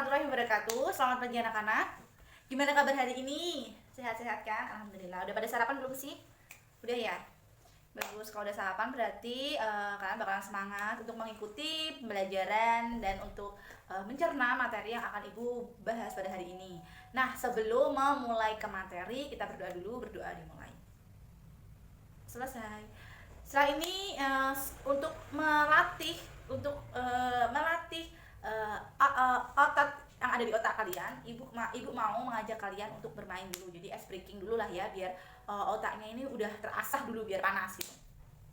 warahmatullahi wabarakatuh. Selamat pagi anak-anak. Gimana kabar hari ini? Sehat-sehat kan? Alhamdulillah. Udah pada sarapan belum sih? Udah ya? Bagus. Kalau udah sarapan berarti kalian bakalan semangat untuk mengikuti pembelajaran dan untuk mencerna materi yang akan Ibu bahas pada hari ini. Nah, sebelum memulai ke materi, kita berdoa dulu. Berdoa dimulai. Selesai. Setelah ini untuk melatih otot yang ada di otak kalian, ibu mau mengajak kalian untuk bermain dulu. Jadi ice breaking dulu lah ya, biar otaknya ini udah terasah dulu biar panas gitu.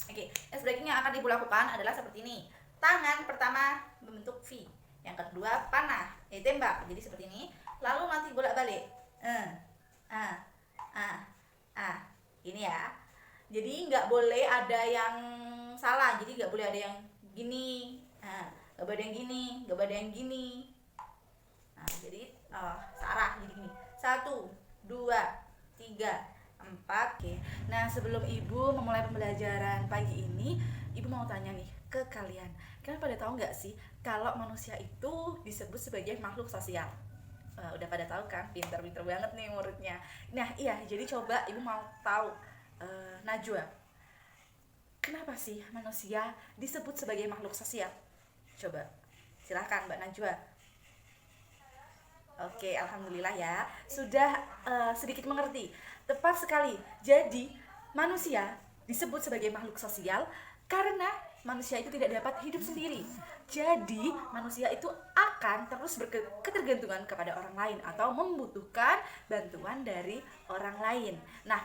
Oke, ice breaking yang akan ibu lakukan adalah seperti ini. Tangan pertama membentuk V, yang kedua panah, tembak. Jadi seperti ini. Lalu nanti bolak-balik. Ini ya. Jadi nggak boleh ada yang salah. Jadi nggak boleh ada yang gini. Nggak boleh ada yang gini, nggak boleh ada yang gini. Jadi searah jadi gini. 1, 2, 3, 4. Oke. Nah, sebelum Ibu memulai pembelajaran pagi ini, Ibu mau tanya nih ke kalian. Kalian pada tahu nggak sih kalau manusia itu disebut sebagai makhluk sosial? Udah pada tahu kan? Pinter-pinter banget nih muridnya. Nah, iya. Jadi coba Ibu mau tahu, Najwa, kenapa sih manusia disebut sebagai makhluk sosial? Coba, silahkan Mbak Najwa. Oke, alhamdulillah ya, sudah sedikit mengerti. Tepat sekali. Jadi, manusia disebut sebagai makhluk sosial karena manusia itu tidak dapat hidup sendiri. Jadi, manusia itu akan terus berketergantungan kepada orang lain atau membutuhkan bantuan dari orang lain. Nah,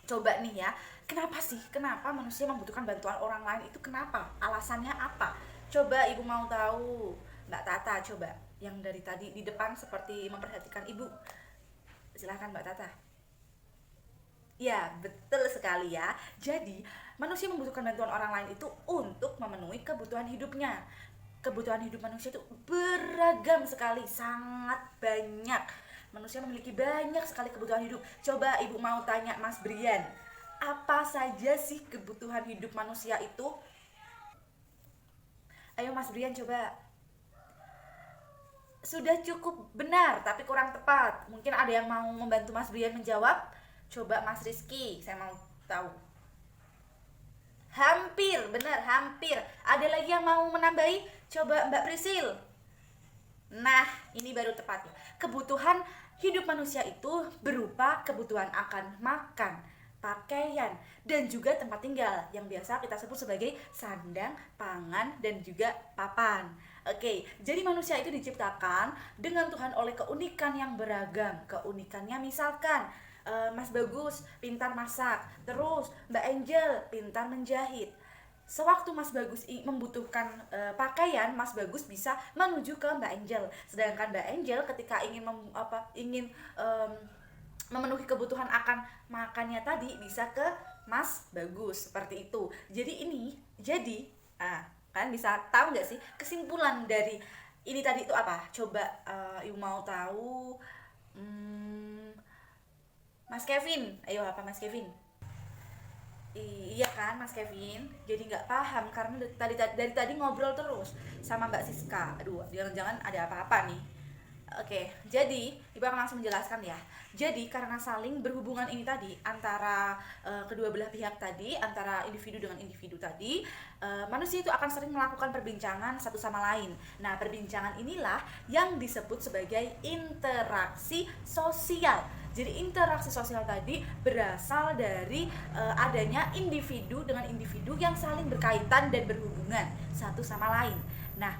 coba nih ya, kenapa manusia membutuhkan bantuan orang lain itu kenapa? Alasannya apa? Coba Ibu mau tahu. Mbak Tata coba, yang dari tadi di depan seperti memperhatikan Ibu. Silahkan Mbak Tata. Ya, betul sekali ya. Jadi, manusia membutuhkan bantuan orang lain itu untuk memenuhi kebutuhan hidupnya. Kebutuhan hidup manusia itu beragam sekali, sangat banyak. Manusia memiliki banyak sekali kebutuhan hidup. Coba Ibu mau tanya Mas Brian, apa saja sih kebutuhan hidup manusia itu? Ayo Mas Brian coba. Sudah cukup benar, tapi kurang tepat. Mungkin ada yang mau membantu Mas Brian menjawab? Coba Mas Rizky, saya mau tahu. Hampir, benar, hampir. Ada lagi yang mau menambahi? Coba Mbak Prisil. Nah, ini baru tepatnya. Kebutuhan hidup manusia itu berupa kebutuhan akan makan, pakaian, dan juga tempat tinggal yang biasa kita sebut sebagai sandang, pangan, dan juga papan. Oke, jadi manusia itu diciptakan dengan Tuhan oleh keunikan yang beragam. Keunikannya misalkan Mas Bagus pintar masak, terus Mbak Angel pintar menjahit. Sewaktu Mas Bagus membutuhkan pakaian, Mas Bagus bisa menuju ke Mbak Angel. Sedangkan Mbak Angel ketika ingin memenuhi kebutuhan akan makannya tadi bisa ke Mas Bagus, seperti itu. Jadi kalian bisa tahu nggak sih kesimpulan dari ini tadi itu apa? Coba Ibu mau tahu. Mas Kevin, ayo apa Mas Kevin? Iya kan Mas Kevin, jadi nggak paham karena dari tadi ngobrol terus sama Mbak Siska. Aduh, jangan-jangan ada apa-apa nih. Oke, jadi Ibu akan langsung menjelaskan ya. Jadi karena saling berhubungan ini tadi antara kedua belah pihak tadi, antara individu dengan individu tadi, manusia itu akan sering melakukan perbincangan satu sama lain. Nah, perbincangan inilah yang disebut sebagai interaksi sosial. Jadi interaksi sosial tadi berasal dari adanya individu dengan individu yang saling berkaitan dan berhubungan satu sama lain. Nah,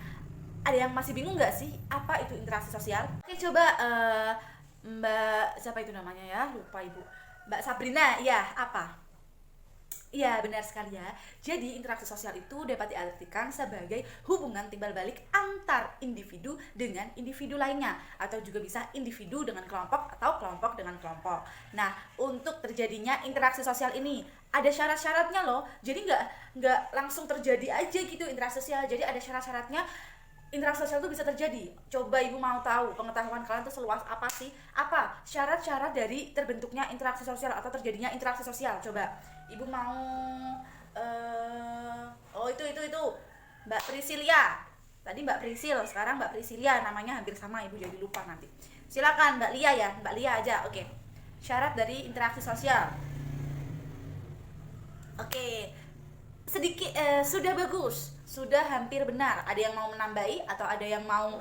ada yang masih bingung nggak sih apa itu interaksi sosial? Oke, coba Mbak siapa itu namanya ya? Lupa Ibu. Mbak Sabrina, ya apa? Iya, benar sekali ya. Jadi interaksi sosial itu dapat diartikan sebagai hubungan timbal balik antar individu dengan individu lainnya, atau juga bisa individu dengan kelompok atau kelompok dengan kelompok. Nah, untuk terjadinya interaksi sosial ini ada syarat-syaratnya loh. Jadi nggak langsung terjadi aja gitu interaksi sosial. Jadi ada syarat-syaratnya. Interaksi sosial itu bisa terjadi. Coba Ibu mau tahu pengetahuan kalian itu seluas apa sih? Apa syarat-syarat dari terbentuknya interaksi sosial atau terjadinya interaksi sosial? Coba Ibu mau oh itu Mbak Priscilia. Tadi Mbak Prisil, sekarang Mbak Prisilia, namanya hampir sama, Ibu jadi lupa nanti. Silakan Mbak Lia ya, Mbak Lia aja. Oke. Syarat dari interaksi sosial. Oke. Sedikit sudah bagus, sudah hampir benar. Ada yang mau menambahi atau ada yang mau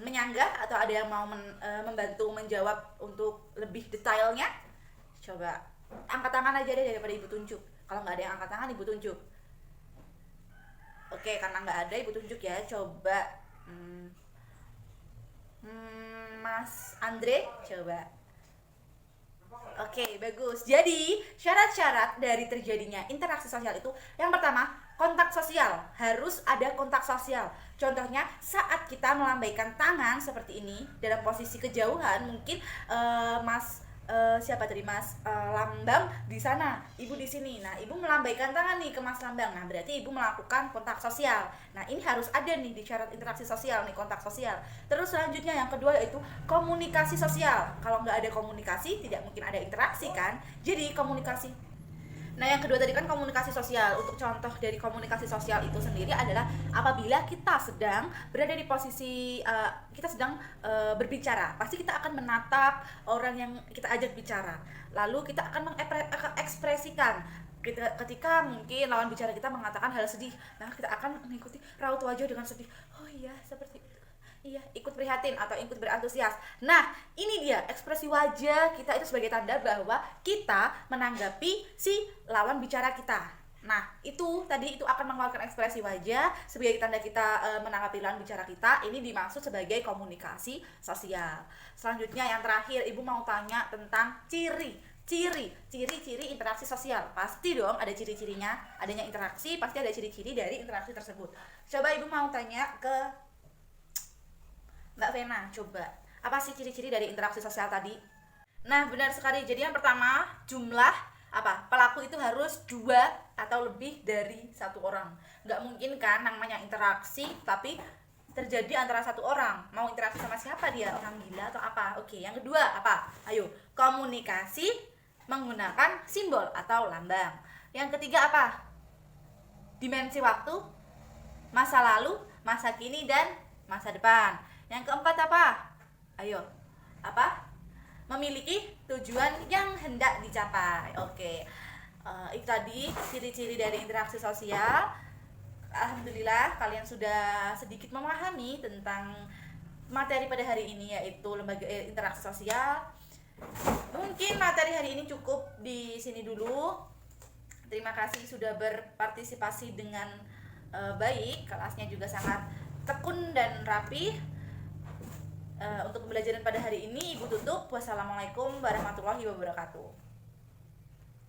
menyanggah atau ada yang mau membantu menjawab untuk lebih detailnya? Coba angkat tangan aja deh daripada Ibu tunjuk. Kalau nggak ada yang angkat tangan, Ibu tunjuk. Oke, karena nggak ada, Ibu tunjuk ya. Coba Mas Andre, coba. Oke, bagus. Jadi, syarat-syarat dari terjadinya interaksi sosial itu, yang pertama, kontak sosial. Harus ada kontak sosial. Contohnya, saat kita melambaikan tangan seperti ini, dalam posisi kejauhan, mungkin siapa tadi Mas Lambang di sana, Ibu di sini. Nah, Ibu melambaikan tangan nih ke Mas Lambang. Nah, berarti Ibu melakukan kontak sosial. Nah, ini harus ada nih di syarat interaksi sosial nih, kontak sosial. Terus selanjutnya yang kedua yaitu komunikasi sosial. Kalau nggak ada komunikasi, tidak mungkin ada interaksi kan. Jadi komunikasi. Nah, yang kedua tadi kan komunikasi sosial. Untuk contoh dari komunikasi sosial itu sendiri adalah apabila kita sedang berada di posisi kita sedang berbicara, pasti kita akan menatap orang yang kita ajak bicara. Lalu kita akan mengekspresikan ketika mungkin lawan bicara kita mengatakan hal sedih. Nah, kita akan mengikuti raut wajah dengan sedih. Oh iya, seperti itu. Iya, ikut prihatin atau ikut berantusias. Nah, ini dia ekspresi wajah kita itu sebagai tanda bahwa kita menanggapi si lawan bicara kita. Nah, itu tadi itu akan mengeluarkan ekspresi wajah sebagai tanda kita menanggapi lawan bicara kita. Ini dimaksud sebagai komunikasi sosial. Selanjutnya yang terakhir, Ibu mau tanya tentang ciri-ciri interaksi sosial. Pasti dong ada ciri-cirinya. Adanya interaksi, pasti ada ciri-ciri dari interaksi tersebut. Coba Ibu mau tanya ke Mbak Vena, coba apa sih ciri-ciri dari interaksi sosial tadi? Nah, benar sekali. Jadi yang pertama, jumlah pelaku itu harus 2 atau lebih dari 1 orang. Nggak mungkin kan namanya interaksi tapi terjadi antara 1 orang. Mau interaksi sama siapa dia? Orang gila atau apa? Oke, yang kedua apa? Ayo, komunikasi menggunakan simbol atau lambang. Yang ketiga apa? Dimensi waktu, masa lalu, masa kini, dan masa depan. Yang keempat apa? Ayo, apa? Memiliki tujuan yang hendak dicapai. Oke, itu tadi ciri-ciri dari interaksi sosial. Alhamdulillah kalian sudah sedikit memahami tentang materi pada hari ini, yaitu lembaga interaksi sosial. Mungkin materi hari ini cukup di sini dulu. Terima kasih sudah berpartisipasi dengan baik. Kelasnya juga sangat tekun dan rapi. Untuk pembelajaran pada hari ini Ibu tutup. Wassalamualaikum warahmatullahi wabarakatuh.